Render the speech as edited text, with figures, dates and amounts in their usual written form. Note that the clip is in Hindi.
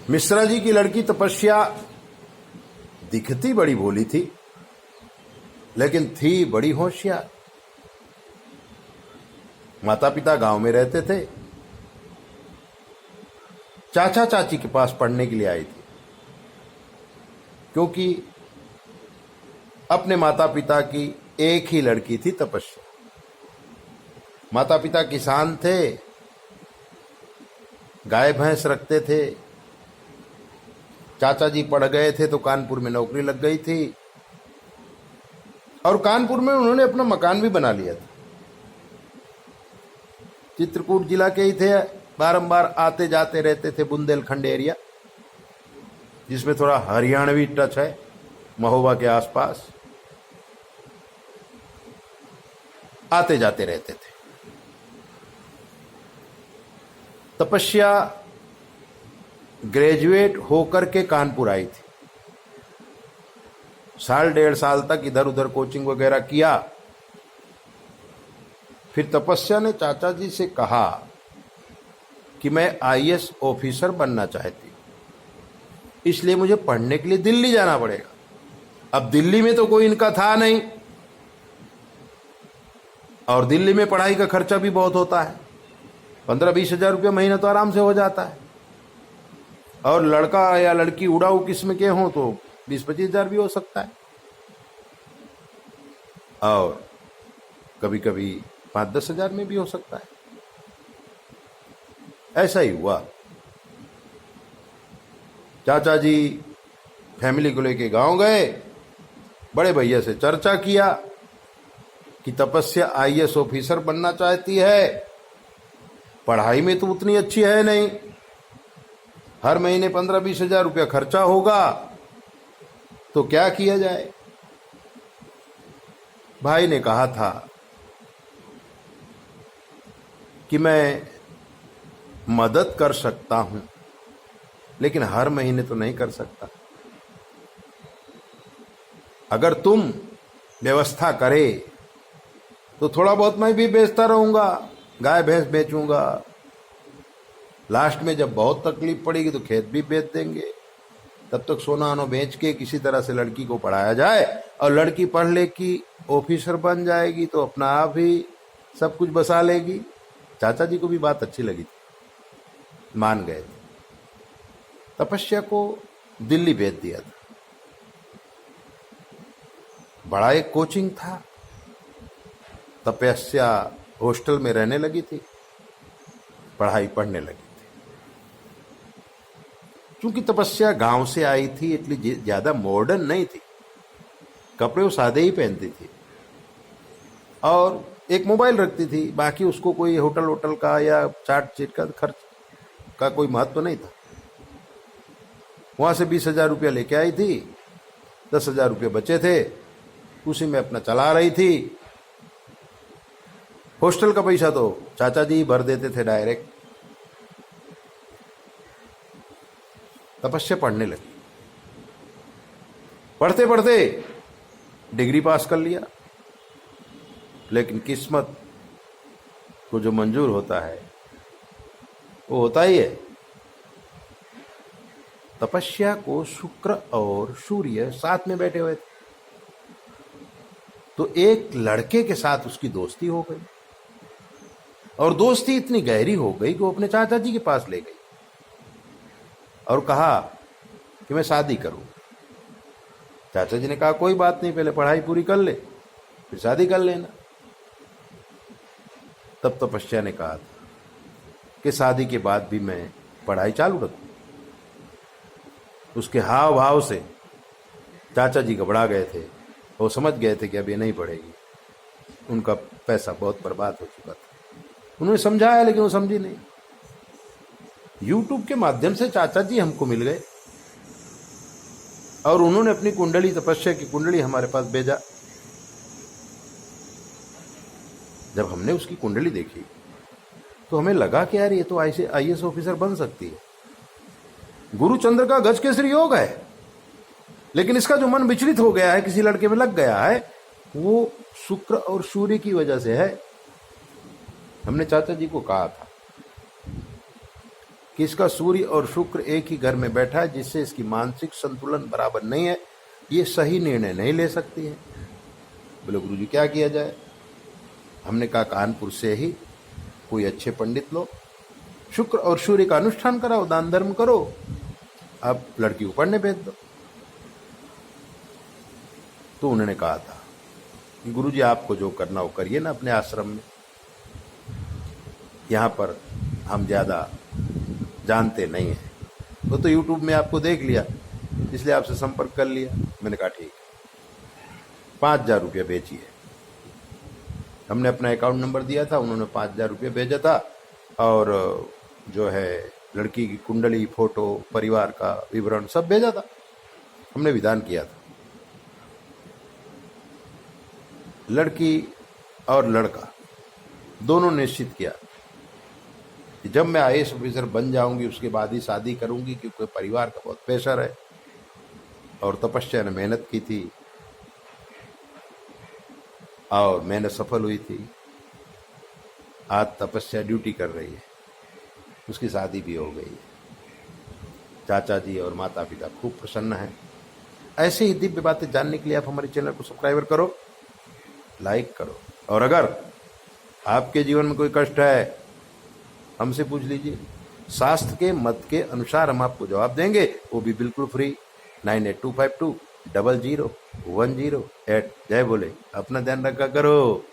मिश्रा जी की लड़की तपस्या दिखती बड़ी भोली थी, लेकिन थी बड़ी होशियार। माता पिता गांव में रहते थे। चाचा चाची के पास पढ़ने के लिए आई थी, क्योंकि अपने माता पिता की एक ही लड़की थी तपस्या। माता पिता किसान थे, गाय भैंस रखते थे। चाचा जी पढ़ गए थे तो कानपुर में नौकरी लग गई थी, और कानपुर में उन्होंने अपना मकान भी बना लिया था। चित्रकूट जिला के ही थे, बारंबार आते जाते रहते थे बुंदेलखंड एरिया, जिसमें थोड़ा हरियाणवी टच है, महोबा के आसपास आते जाते रहते थे। तपस्या ग्रेजुएट होकर के कानपुर आई थी। साल डेढ़ साल तक इधर उधर कोचिंग वगैरह किया। फिर तपस्या ने चाचा जी से कहा कि मैं आईएएस ऑफिसर बनना चाहती हूं, इसलिए मुझे पढ़ने के लिए दिल्ली जाना पड़ेगा। अब दिल्ली में तो कोई इनका था नहीं, और दिल्ली में पढ़ाई का खर्चा भी बहुत होता है। 15-20 हजार रुपया महीना तो आराम से हो जाता है, और लड़का या लड़की उड़ाऊ किस्म के हों तो 20-25 हजार भी हो सकता है, और कभी कभी 5-10 हजार में भी हो सकता है। ऐसा ही हुआ। चाचा जी फैमिली को लेके गांव गए, बड़े भैया से चर्चा किया कि तपस्या आईएएस ऑफिसर बनना चाहती है, पढ़ाई में तो उतनी अच्छी है नहीं, हर महीने 15-20 हजार रुपया खर्चा होगा, तो क्या किया जाए। भाई ने कहा था कि मैं मदद कर सकता हूं, लेकिन हर महीने तो नहीं कर सकता। अगर तुम व्यवस्था करे तो थोड़ा बहुत मैं भी बेचता रहूंगा, गाय भैंस बेचूंगा। लास्ट में जब बहुत तकलीफ पड़ेगी तो खेत भी बेच देंगे। तब तक सोना अनो बेच के किसी तरह से लड़की को पढ़ाया जाए, और लड़की पढ़ ले की ऑफिसर बन जाएगी तो अपना आप ही सब कुछ बसा लेगी। चाचा जी को भी बात अच्छी लगी थी, मान गए थे। तपस्या को दिल्ली भेज दिया था। बड़ा एक कोचिंग था। तपस्या हॉस्टल में रहने लगी थी, पढ़ाई पढ़ने लगी थी। क्योंकि तपस्या गांव से आई थी, इसलिए ज्यादा मॉडर्न नहीं थी, कपड़े वो सादे ही पहनती थी, और एक मोबाइल रखती थी। बाकी उसको कोई होटल का या चाट चीट का खर्च का कोई महत्व नहीं था। वहां से 20 हजार रुपया लेके आई थी, 10 हजार रुपये बचे थे, उसी में अपना चला रही थी। हॉस्टल का पैसा तो चाचा जी भर देते थे डायरेक्ट। तपस्या पढ़ने लगी। पढ़ते पढ़ते डिग्री पास कर लिया, लेकिन किस्मत को जो मंजूर होता है वो होता ही है। तपस्या को शुक्र और सूर्य साथ में बैठे हुए थे, तो एक लड़के के साथ उसकी दोस्ती हो गई, और दोस्ती इतनी गहरी हो गई कि वो अपने चाचा जी के पास ले गई और कहा कि मैं शादी करूं। चाचा जी ने कहा कोई बात नहीं, पहले पढ़ाई पूरी कर ले, फिर शादी कर लेना। तब तपस्या ने कहा था कि शादी के बाद भी मैं पढ़ाई चालू रखूं। उसके हाव भाव से चाचा जी घबरा गए थे, वो समझ गए थे कि अब ये नहीं पढ़ेगी। उनका पैसा बहुत बर्बाद हो चुका था। उन्होंने समझाया, लेकिन वो समझी नहीं। यूट्यूब के माध्यम से चाचा जी हमको मिल गए, और उन्होंने अपनी कुंडली, तपस्या की कुंडली हमारे पास भेजा। जब हमने उसकी कुंडली देखी तो हमें लगा कि यार ये तो आईएएस ऑफिसर बन सकती है। गुरु चंद्र का गज केसरी योग है, लेकिन इसका जो मन विचलित हो गया है, किसी लड़के में लग गया है, वो शुक्र और सूर्य की वजह से है। हमने चाचा जी को कहा था कि इसका सूर्य और शुक्र एक ही घर में बैठा है, जिससे इसकी मानसिक संतुलन बराबर नहीं है, ये सही निर्णय नहीं ले सकती है। बोले गुरुजी क्या किया जाए? हमने कहा कानपुर से ही कोई अच्छे पंडित लो, शुक्र और सूर्य का अनुष्ठान कराओ, दान धर्म करो, अब लड़की को पढ़ने भेज दो। तो उन्होंने कहा था कि गुरुजी आपको जो करना हो करिए ना अपने आश्रम में, यहाँ पर हम ज़्यादा जानते नहीं हैं। वो तो यूट्यूब में आपको देख लिया, इसलिए आपसे संपर्क कर लिया। मैंने कहा ठीक है, 5,000 रुपया भेजिए। हमने अपना अकाउंट नंबर दिया था, उन्होंने 5,000 रुपया भेजा था, और जो है लड़की की कुंडली, फोटो, परिवार का विवरण सब भेजा था। हमने विधान किया था। लड़की और लड़का दोनों निश्चित किया कि जब मैं IAS ऑफिसर बन जाऊंगी उसके बाद ही शादी करूंगी, क्योंकि परिवार का बहुत प्रेशर है। और तपस्या ने मेहनत की थी और मेहनत सफल हुई थी। आज तपस्या ड्यूटी कर रही है, उसकी शादी भी हो गई है। चाचा जी और माता पिता खूब प्रसन्न हैं। ऐसे ही दिव्य बातें जानने के लिए आप हमारे चैनल को सब्सक्राइब करो, लाइक करो, और अगर आपके जीवन में कोई कष्ट है हमसे पूछ लीजिए। शास्त्र के मत के अनुसार हम आपको जवाब देंगे, वो भी बिल्कुल फ्री। 9825200108। जय बोले, अपना ध्यान रखा करो।